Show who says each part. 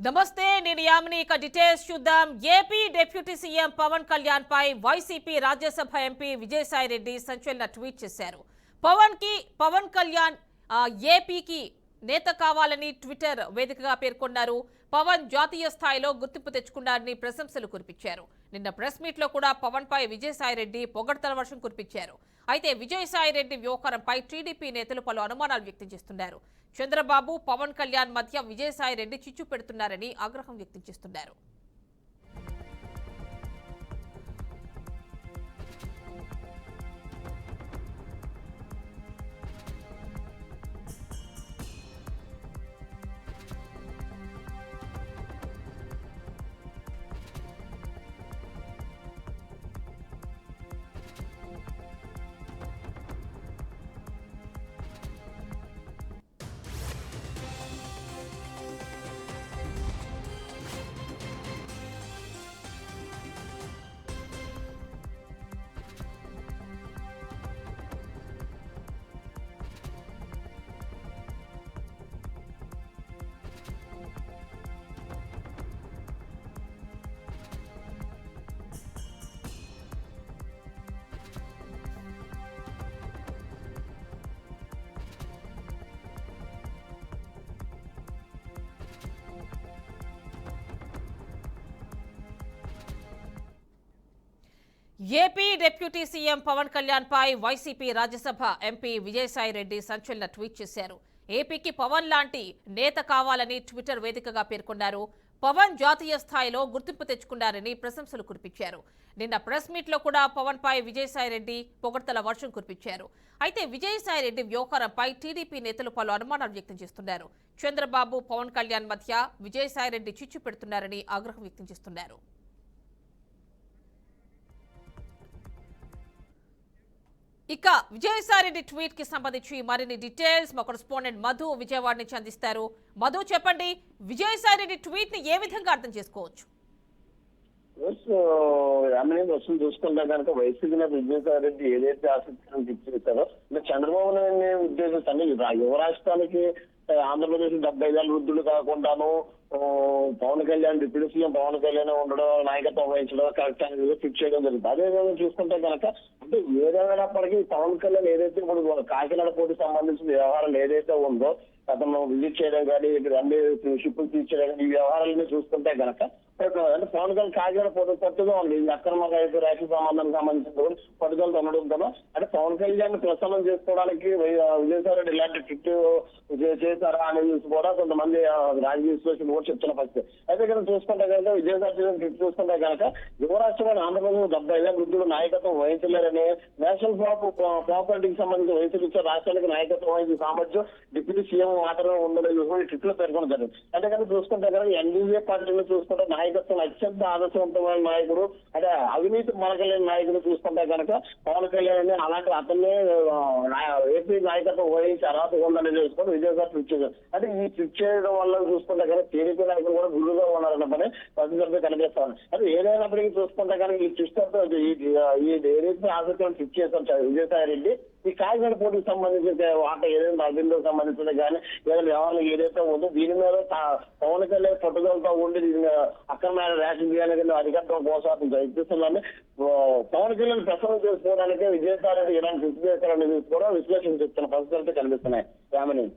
Speaker 1: నమస్తే నేను యామిని ఇక డీటెయిల్స్ చూద్దాం AP deputy CM Pawan Kalyan పై వైసీపీ రాజ్యసభ ఎంపీ విజయసాయి రెడ్డి సంచలన ట్వీట్ చేశారు పవన్ కళ్యాణ్ ఏపీకి నేత కావాలని ట్విట్టర్ వేదికగా పేర్కొన్నారు పవన్ జాతీయ స్థాయిలో గుర్తింపు తెచ్చుకున్నారని ప్రశంసలు కురిపించారు నిన్న ప్రెస్ మీట్ లో కూడా పవన్ పై విజయసాయి రెడ్డి పొగడ్తల వర్షం కురిపించారు అయితే విజయసాయి రెడ్డి వ్యవహారంపై టీడీపీ నేతలు పలు అనుమానాలు వ్యక్తం చేస్తున్నారు చంద్రబాబు పవన్ కళ్యాణ్ మధ్య విజయసాయి రెడ్డి చిచ్చు పెడుతున్నారని ఆగ్రహం వ్యక్తం చేస్తున్నారు AP deputy CM Pawan Kalyan పై వైసీపీ రాజ్యసభ ఎంపీ విజయసాయి రెడ్డి సంచలన ట్వీట్ చేశారు ఏపీకి పవన్ లాంటి నేత కావాలని ట్విట్టర్ వేదికగా పేర్కొన్నారు పవన్ జాతీయ స్థాయిలో గుర్తింపు తెచ్చుకున్నారని ప్రశంసలు కురిపించారు నిన్న ప్రెస్ మీట్ లో కూడా పవన్ పై విజయసాయి రెడ్డి పొగడ్తల వర్షం కురిపించారు అయితే విజయసాయి రెడ్డి వ్యవహారంపై టీడీపీ నేతలు పలు అనుమానాలు వ్యక్తం చేస్తున్నారు చంద్రబాబు పవన్ కళ్యాణ్ మధ్య విజయసాయి రెడ్డి చిచ్చు పెడుతున్నారని ఆగ్రహం వ్యక్తం చేస్తున్నారు ఇక విజయసాయి రెడ్డి ట్వీట్ కి సంబంధించి మరిన్ని డీటెయిల్స్ మా కరెస్పాండెంట్ మధు విజయవాడ నుంచి అందిస్తారు మధు చెప్పండి విజయసాయి రెడ్డి ట్వీట్ ని ఏ విధంగా అర్థం చేసుకోవచ్చు
Speaker 2: వస్తువులు చూసుకుంటే కనుక వైసీపీ విజయసాయి రెడ్డి ఏదైతే ఆసక్తిని ఇచ్చేస్తారో చంద్రబాబు నాయుడు ఉద్దేశిస్తాను యువ రాష్ట్రానికి ఆంధ్రప్రదేశ్ 75 వృద్ధులు కాకుండాను పవన్ కళ్యాణ్ డిప్యూటీ సీఎం పవన్ కళ్యాణ్ ఉండడం నాయకత్వం వహించడం కరెక్ట్ అనేది ఫిక్స్ చేయడం జరుగుతుంది అదేవిధంగా చూసుకుంటే కనుక అంటే ఏదైనప్పటికీ పవన్ కళ్యాణ్ ఏదైతే ఇప్పుడు కాకినాడ పోటీకి సంబంధించిన వ్యవహారాలు ఏదైతే ఉందో అతను విజిట్ చేయడం కానీ అన్ని షిప్పులు తీర్చడం కానీ ఈ వ్యవహారాలన్నీ చూసుకుంటే కనుక అంటే పవన్ కళ్యాణ్ కాకినాడ పట్టుగా ఉంది అక్రమ రైతు సంబంధానికి సంబంధించిన పట్టుదలతో ఉండడంతో అంటే పవన్ కళ్యాణ్ ప్రసన్నం చేసుకోవడానికి విజయసాయి రెడ్డి ఇలాంటి ట్రిప్ చేశారా అనేది కూడా కొంతమంది రాజకీయ విశ్లేషకులు కూడా చెప్తున్న పరిస్థితి అయితే కనుక చూసుకుంటే కనుక విజయసాయి రెడ్డి ట్రిప్ చూసుకుంటే కనుక యువరాష్ట్రమైన ఆంధ్రప్రదేశ్ 75 వృద్ధులు నాయకత్వం వహించలేరని నేషనల్ ప్రాపర్టీకి సంబంధించి వహించే రాష్ట్రానికి నాయకత్వం వహించే సామర్థ్యం డిప్యూటీ సీఎం మాత్రమే ఉందని ట్రిప్ లో పేర్కొనడం జరిగింది అంటే కనుక చూసుకుంటే కనుక ఎన్డీఏ పార్టీలో చూసుకుంటే నాయకత్వం అత్యంత ఆదర్శవంతమైన నాయకుడు అంటే అవినీతి మనకలేని నాయకుడు చూసుకుంటే కనుక పవన్ కళ్యాణ్ అలాంటి అతన్నే ఏపీ నాయకత్వం వహించి అర్హత ఉందని చూసుకొని విజయసాయి ట్విట్ చేశారు అంటే ఈ ట్విట్ చేయడం వల్ల చూసుకుంటే కనుక టీడీపీ నాయకులు కూడా గురుగా ఉన్నారన్న పని ప్రతిదీ కనిపిస్తాను అంటే ఏదైనప్పటికీ చూసుకుంటే కనుక ఈ ట్విస్టర్ ఈ ఏదైతే ఆసక్తిని ట్విట్ చేశారు విజయసాయి రెడ్డి ఈ కాకినాడ పోటీకి సంబంధించిన వాట ఏదైనా అభివృద్ధికి సంబంధించింది కానీ ఏదైనా వ్యవహారం ఏదైతే ఉందో దీని మీద పవన్ కళ్యాణ్ పట్టుదలతో ఉండి దీన్ని అక్రమైన రేషన్ బియ్యాన్ని అధికారం కోసం అతను ప్రయత్నిస్తుందని పవన్ కళ్యాణ్ ప్రసన్నం చేసుకోవడానికి విజయసాయి రెడ్డి ఇలాంటి కృషి చేస్తారనేది కూడా విశ్లేషణ చెప్తున్న పరిస్థితులు కనిపిస్తున్నాయి రామని